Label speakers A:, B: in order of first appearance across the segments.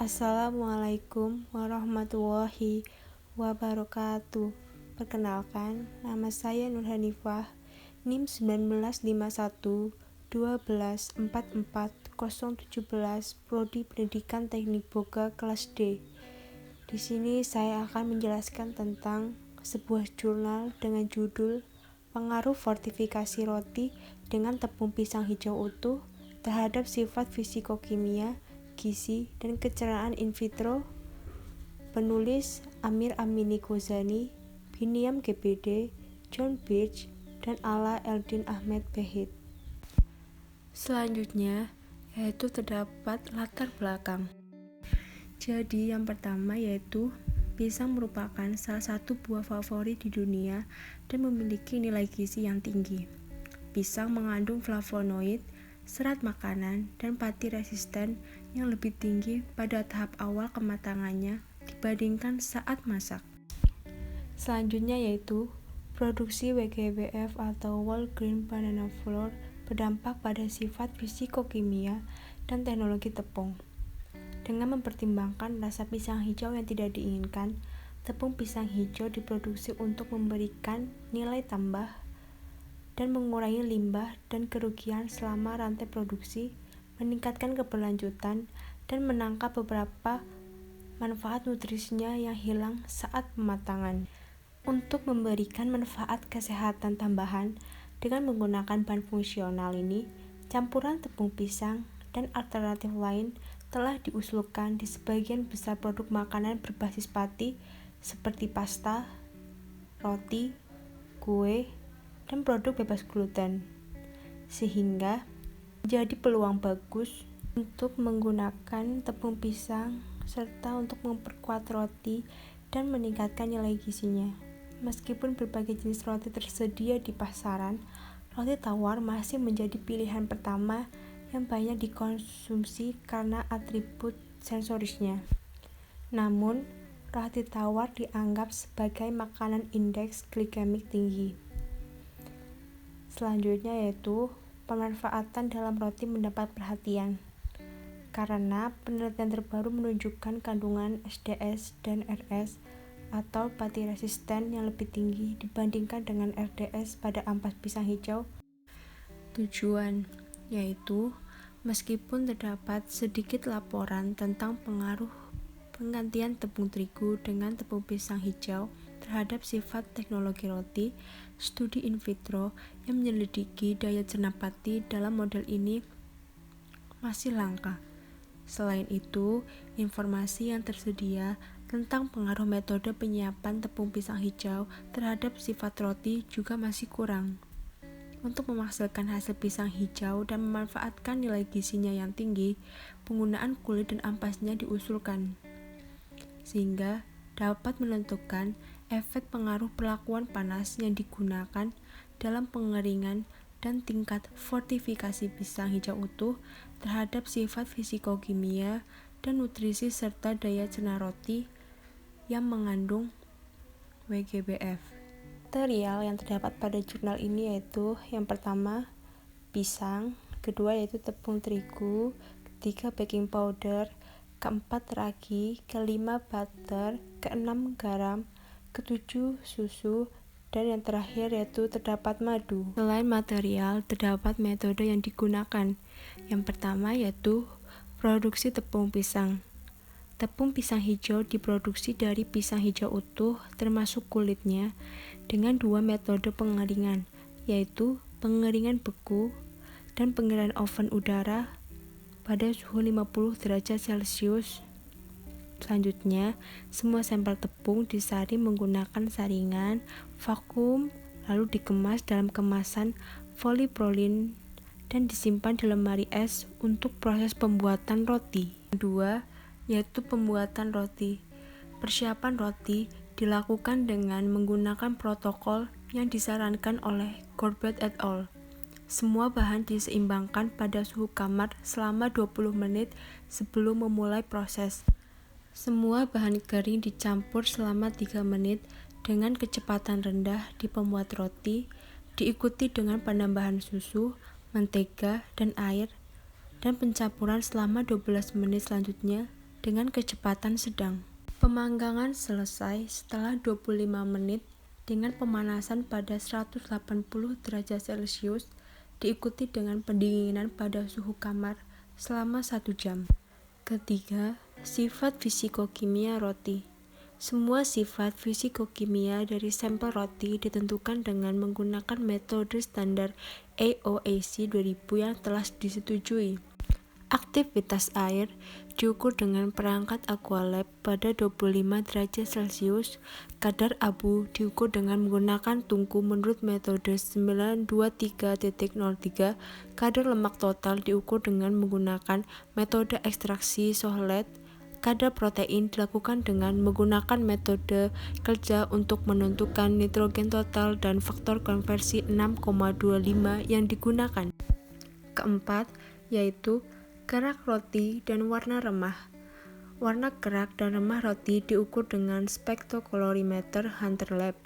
A: Assalamualaikum warahmatullahi wabarakatuh. Perkenalkan, nama saya Nur Hanifah, NIM 195121444017, Prodi Pendidikan Teknik Boga kelas D. Di sini saya akan menjelaskan tentang sebuah jurnal dengan judul Pengaruh Fortifikasi Roti dengan Tepung Pisang Hijau Utuh terhadap Sifat Fisikokimia, Gizi, dan Kecerdasan in vitro. Penulis Amir Amini Ghazani, Biniam GPD, John Birch, dan Ala Eldin Ahmed Behit. Selanjutnya yaitu terdapat latar belakang. Jadi yang pertama yaitu pisang merupakan salah satu buah favorit di dunia dan memiliki nilai gizi yang tinggi. Pisang mengandung flavonoid, serat makanan, dan pati resisten yang lebih tinggi pada tahap awal kematangannya dibandingkan saat masak. Selanjutnya yaitu produksi WGBF atau Whole Grain Banana Flour berdampak pada sifat fisikokimia dan teknologi tepung. Dengan mempertimbangkan rasa pisang hijau yang tidak diinginkan, tepung pisang hijau diproduksi untuk memberikan nilai tambah dan mengurangi limbah dan kerugian selama rantai produksi, meningkatkan keberlanjutan, dan menangkap beberapa manfaat nutrisinya yang hilang saat pematangan. Untuk memberikan manfaat kesehatan tambahan dengan menggunakan bahan fungsional ini, campuran tepung pisang dan alternatif lain telah diusulkan di sebagian besar produk makanan berbasis pati seperti pasta, roti, kue, dan produk bebas gluten, sehingga menjadi peluang bagus untuk menggunakan tepung pisang serta untuk memperkuat roti dan meningkatkan nilai gizinya. Meskipun berbagai jenis roti tersedia di pasaran, roti tawar masih menjadi pilihan pertama yang banyak dikonsumsi karena atribut sensorisnya. Namun, roti tawar dianggap sebagai makanan indeks glikemik tinggi. Selanjutnya yaitu pemanfaatan dalam roti mendapat perhatian karena penelitian terbaru menunjukkan kandungan SDS dan RS atau pati resisten yang lebih tinggi dibandingkan dengan RDS pada ampas pisang hijau. Tujuan yaitu meskipun terdapat sedikit laporan tentang pengaruh penggantian tepung terigu dengan tepung pisang hijau terhadap sifat teknologi roti, studi in vitro yang menyelidiki daya cerna pati dalam model ini masih langka. Selain itu, informasi yang tersedia tentang pengaruh metode penyiapan tepung pisang hijau terhadap sifat roti juga masih kurang. Untuk menghasilkan hasil pisang hijau dan memanfaatkan nilai gizinya yang tinggi, penggunaan kulit dan ampasnya diusulkan, sehingga dapat menentukan efek pengaruh perlakuan panas yang digunakan dalam pengeringan dan tingkat fortifikasi pisang hijau utuh terhadap sifat fisikokimia dan nutrisi serta daya cerna roti yang mengandung WGBF. Material yang terdapat pada jurnal ini yaitu yang pertama pisang, kedua yaitu tepung terigu, ketiga baking powder, keempat ragi, kelima butter, keenam garam, ketujuh susu, dan yang terakhir yaitu terdapat madu. Selain material, terdapat metode yang digunakan. Yang pertama yaitu produksi tepung pisang. Tepung pisang hijau diproduksi dari pisang hijau utuh termasuk kulitnya dengan dua metode pengeringan, yaitu pengeringan beku dan pengeringan oven udara pada suhu 50 derajat Celcius. Selanjutnya, semua sampel tepung disaring menggunakan saringan, vakum, lalu dikemas dalam kemasan poliproilin dan disimpan di lemari es untuk proses pembuatan roti. Kedua, yaitu pembuatan roti. Persiapan roti dilakukan dengan menggunakan protokol yang disarankan oleh Corbett et al. Semua bahan diseimbangkan pada suhu kamar selama 20 menit sebelum memulai proses. Semua bahan kering dicampur selama 3 menit dengan kecepatan rendah di pembuat roti, diikuti dengan penambahan susu, mentega, dan air, dan pencampuran selama 12 menit selanjutnya dengan kecepatan sedang. Pemanggangan selesai setelah 25 menit dengan pemanasan pada 180 derajat Celcius, diikuti dengan pendinginan pada suhu kamar selama 1 jam. Ketiga, sifat fisikokimia roti. Semua sifat fisikokimia dari sampel roti ditentukan dengan menggunakan metode standar AOAC 2000 yang telah disetujui. Aktivitas air diukur dengan perangkat Aqualab pada 25 derajat Celcius. Kadar abu diukur dengan menggunakan tungku menurut metode 923.03. Kadar lemak total diukur dengan menggunakan metode ekstraksi Sohlet. Kadar protein dilakukan dengan menggunakan metode kerja untuk menentukan nitrogen total dan faktor konversi 6,25 yang digunakan. Keempat, yaitu kerak roti dan warna remah. Warna kerak dan remah roti diukur dengan spektrokolorimeter Hunter Lab.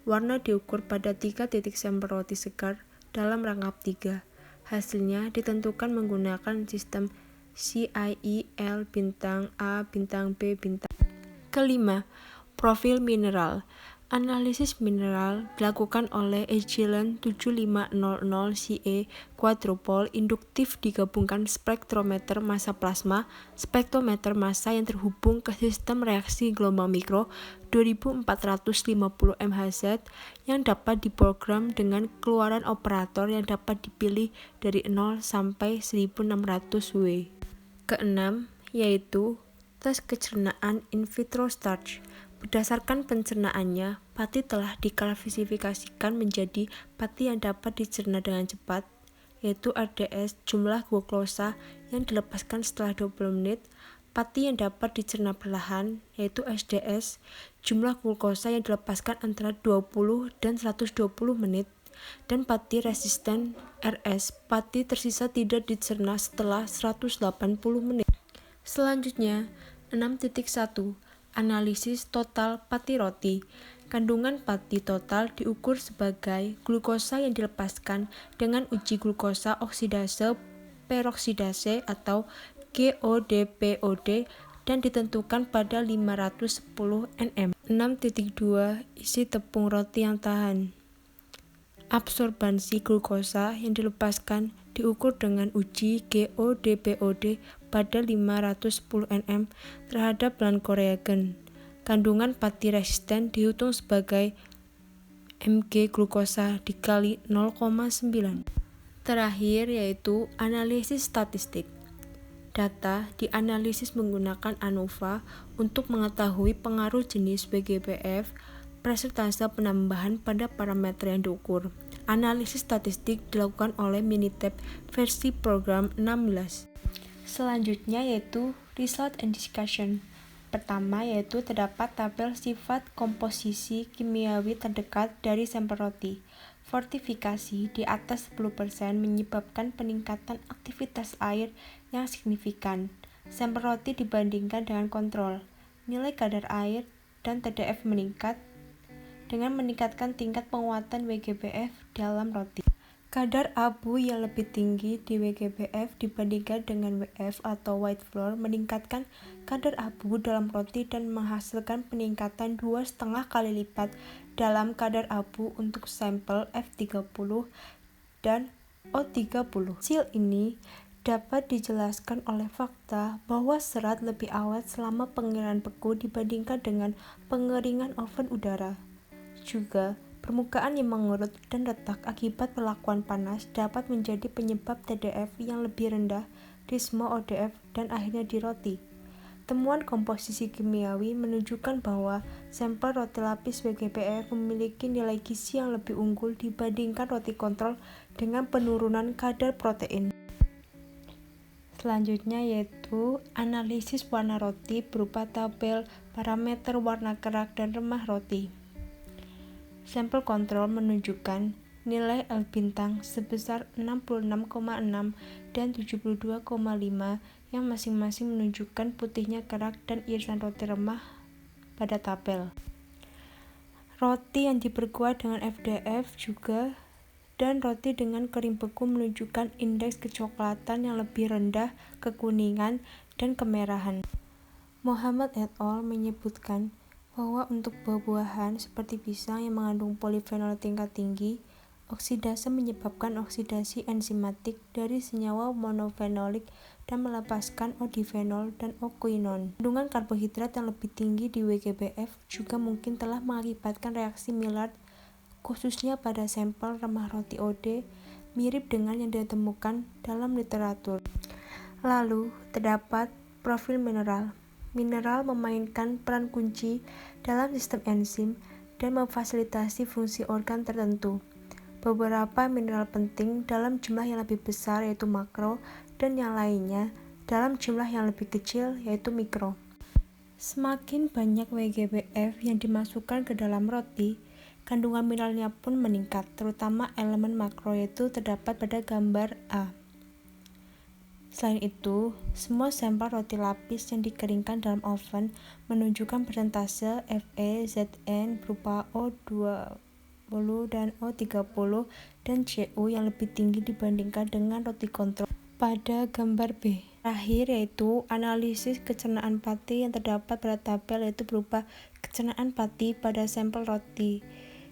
A: Warna diukur pada 3 titik sampel roti segar dalam rangkap 3. Hasilnya ditentukan menggunakan sistem CIEL bintang A bintang B bintang. Kelima, profil mineral. Analisis mineral dilakukan oleh Agilent 7500CE quadrupole induktif digabungkan spektrometer massa plasma, spektrometer massa yang terhubung ke sistem reaksi gelombang mikro 2450 MHz yang dapat diprogram dengan keluaran operator yang dapat dipilih dari 0 sampai 1600 W. Keenam, yaitu tes kecernaan in vitro starch. Berdasarkan pencernaannya, pati telah diklasifikasikan menjadi pati yang dapat dicerna dengan cepat, yaitu RDS jumlah glukosa yang dilepaskan setelah 20 menit, pati yang dapat dicerna perlahan, yaitu SDS jumlah glukosa yang dilepaskan antara 20 dan 120 menit, dan pati resisten RS, pati tersisa tidak dicerna setelah 180 menit. Selanjutnya, 6.1 Analisis total pati roti. Kandungan pati total diukur sebagai glukosa yang dilepaskan dengan uji glukosa oksidase peroksidase atau GODPOD dan ditentukan pada 510 nm. 6.2 Isi tepung roti yang tahan. Absorbansi glukosa yang dilepaskan diukur dengan uji GODPOD pada 510 nm terhadap glycogen. Kandungan pati resisten dihitung sebagai mg glukosa dikali 0,9. Terakhir yaitu analisis statistik. Data dianalisis menggunakan ANOVA untuk mengetahui pengaruh jenis WGBF persentase penambahan pada parameter yang diukur. Analisis statistik dilakukan oleh Minitab versi program 16. Selanjutnya yaitu result and discussion. Pertama yaitu terdapat tabel sifat komposisi kimiawi terdekat dari sampel roti. Fortifikasi di atas 10% menyebabkan peningkatan aktivitas air yang signifikan. Sampel roti dibandingkan dengan kontrol. Nilai kadar air dan TDF meningkat dengan meningkatkan tingkat penguatan WGBF dalam roti. Kadar abu yang lebih tinggi di WGBF dibandingkan dengan WF atau white flour meningkatkan kadar abu dalam roti dan menghasilkan peningkatan 2,5 kali lipat dalam kadar abu untuk sampel F30 dan O30. Hasil ini dapat dijelaskan oleh fakta bahwa serat lebih awet selama pengeringan beku dibandingkan dengan pengeringan oven udara. Juga, permukaan yang mengerut dan retak akibat perlakuan panas dapat menjadi penyebab TDF yang lebih rendah di semua ODF dan akhirnya di roti. Temuan komposisi kimiawi menunjukkan bahwa sampel roti lapis WGBF memiliki nilai gizi yang lebih unggul dibandingkan roti kontrol dengan penurunan kadar protein. Selanjutnya yaitu analisis warna roti berupa tabel parameter warna kerak dan remah roti. Sampel kontrol menunjukkan nilai L bintang sebesar 66,6 dan 72,5 yang masing-masing menunjukkan putihnya kerak dan irisan roti remah pada tabel. Roti yang diperkuat dengan FDF juga dan roti dengan kering beku menunjukkan indeks kecoklatan yang lebih rendah, kekuningan, dan kemerahan. Muhammad et al. Menyebutkan bahwa untuk buah-buahan seperti pisang yang mengandung polifenol tingkat tinggi, oksidase menyebabkan oksidasi enzimatik dari senyawa monofenolik dan melepaskan O difenol dan O quinone. Kandungan karbohidrat yang lebih tinggi di WGBF juga mungkin telah mengakibatkan reaksi Maillard, khususnya pada sampel remah roti OD, mirip dengan yang ditemukan dalam literatur. Lalu, terdapat profil mineral. Mineral memainkan peran kunci dalam sistem enzim dan memfasilitasi fungsi organ tertentu. Beberapa mineral penting dalam jumlah yang lebih besar yaitu makro, dan yang lainnya dalam jumlah yang lebih kecil yaitu mikro. Semakin banyak WGBF yang dimasukkan ke dalam roti, kandungan mineralnya pun meningkat, terutama elemen makro yaitu terdapat pada gambar A. Selain itu, semua sampel roti lapis yang dikeringkan dalam oven menunjukkan persentase FeZN berupa O20 dan O30 dan Cu yang lebih tinggi dibandingkan dengan roti kontrol pada gambar B. Terakhir yaitu analisis kecernaan pati yang terdapat pada tabel yaitu berupa kecernaan pati pada sampel roti.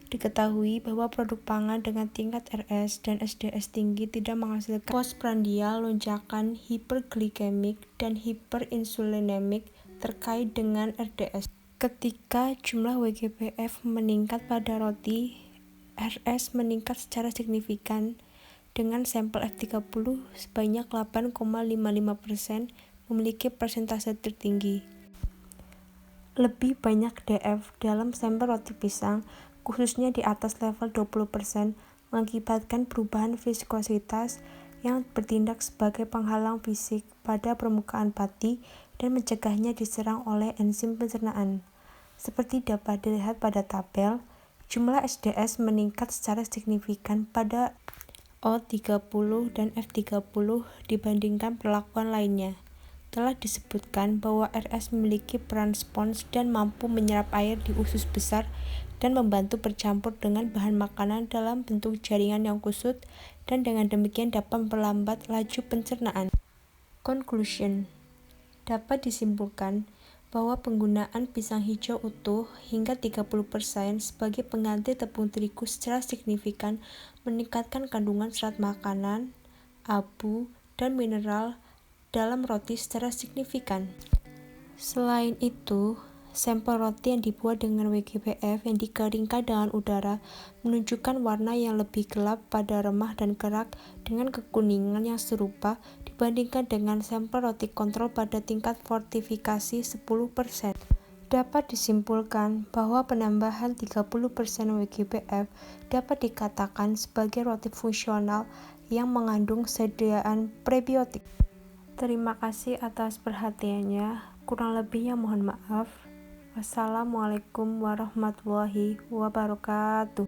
A: Diketahui bahwa produk pangan dengan tingkat RS dan SDS tinggi tidak menghasilkan postprandial, lonjakan hiperglikemik, dan hiperinsulinemik terkait dengan RDS. Ketika jumlah WGBF meningkat pada roti, RS meningkat secara signifikan dengan sampel F30 sebanyak 8,55% memiliki persentase tertinggi. Lebih banyak DF dalam sampel roti pisang, khususnya di atas level 20%, mengakibatkan perubahan viskositas yang bertindak sebagai penghalang fisik pada permukaan pati dan mencegahnya diserang oleh enzim pencernaan. Seperti dapat dilihat pada tabel, jumlah SDS meningkat secara signifikan pada O30 dan F30 dibandingkan perlakuan lainnya. Telah disebutkan bahwa RS memiliki peran spons dan mampu menyerap air di usus besar dan membantu bercampur dengan bahan makanan dalam bentuk jaringan yang kusut dan dengan demikian dapat memperlambat laju pencernaan. Conclusion: dapat disimpulkan bahwa penggunaan pisang hijau utuh hingga 30% sebagai pengganti tepung terigu secara signifikan meningkatkan kandungan serat makanan, abu, dan mineral dalam roti secara signifikan. Selain itu, sampel roti yang dibuat dengan WGBF yang dikeringkan dengan udara menunjukkan warna yang lebih gelap pada remah dan kerak dengan kekuningan yang serupa dibandingkan dengan sampel roti kontrol pada tingkat fortifikasi 10%. Dapat disimpulkan bahwa penambahan 30% WGBF dapat dikatakan sebagai roti fungsional yang mengandung sediaan prebiotik. Terima kasih atas perhatiannya. Kurang lebihnya mohon maaf. Wassalamualaikum warahmatullahi wabarakatuh.